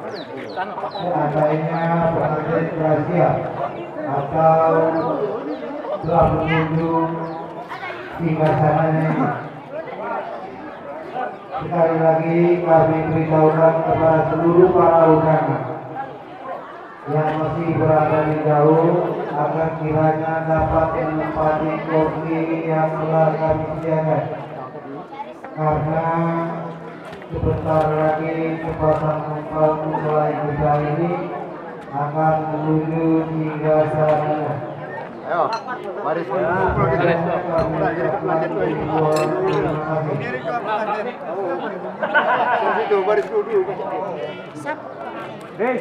seandainya pengantin rahasia atau telah mengunjung hingga sananya ini. Sekali lagi kami beritahukan kepada seluruh para undangan yang masih berada di jauh agar kiranya dapat menempati kursi yang telah kami sediakan, karena sebentar lagi sepasang kapal mulai besar ini akan menuju hingga sana. Ayo, baris kumpul gitu. Itu baris dulu. Deh,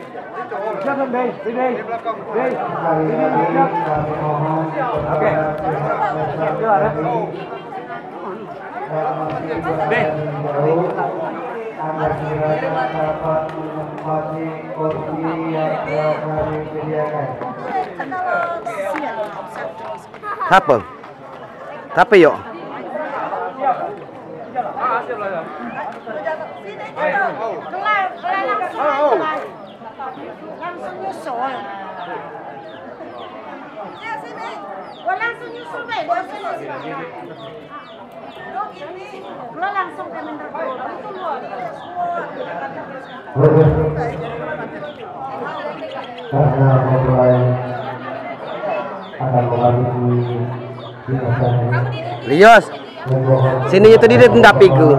siapa deh? Deh, deh. Sekali lagi kami mohon kepada pihak jalan yang masih berada di jauh agar kiranya dapat menempati kursi yang telah kami sediakan. Apa? Tapi yuk. Langsung nyusul. Ya sini. Gua langsung nyusul baik, gua sini. Lo langsung ke Menderpol. Itu lo. Karena mulai akan memasuki silakan Lios. Sini itu dia tendap iku.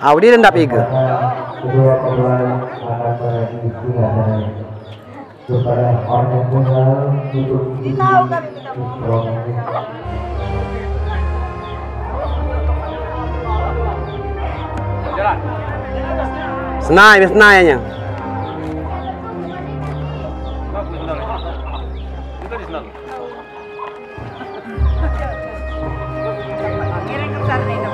Audi tendap iku. Kedua korban akan berdiskusi kepada orang yang tinggal untuk Tahu kami kita mau. Senai ya. Kira besar nih.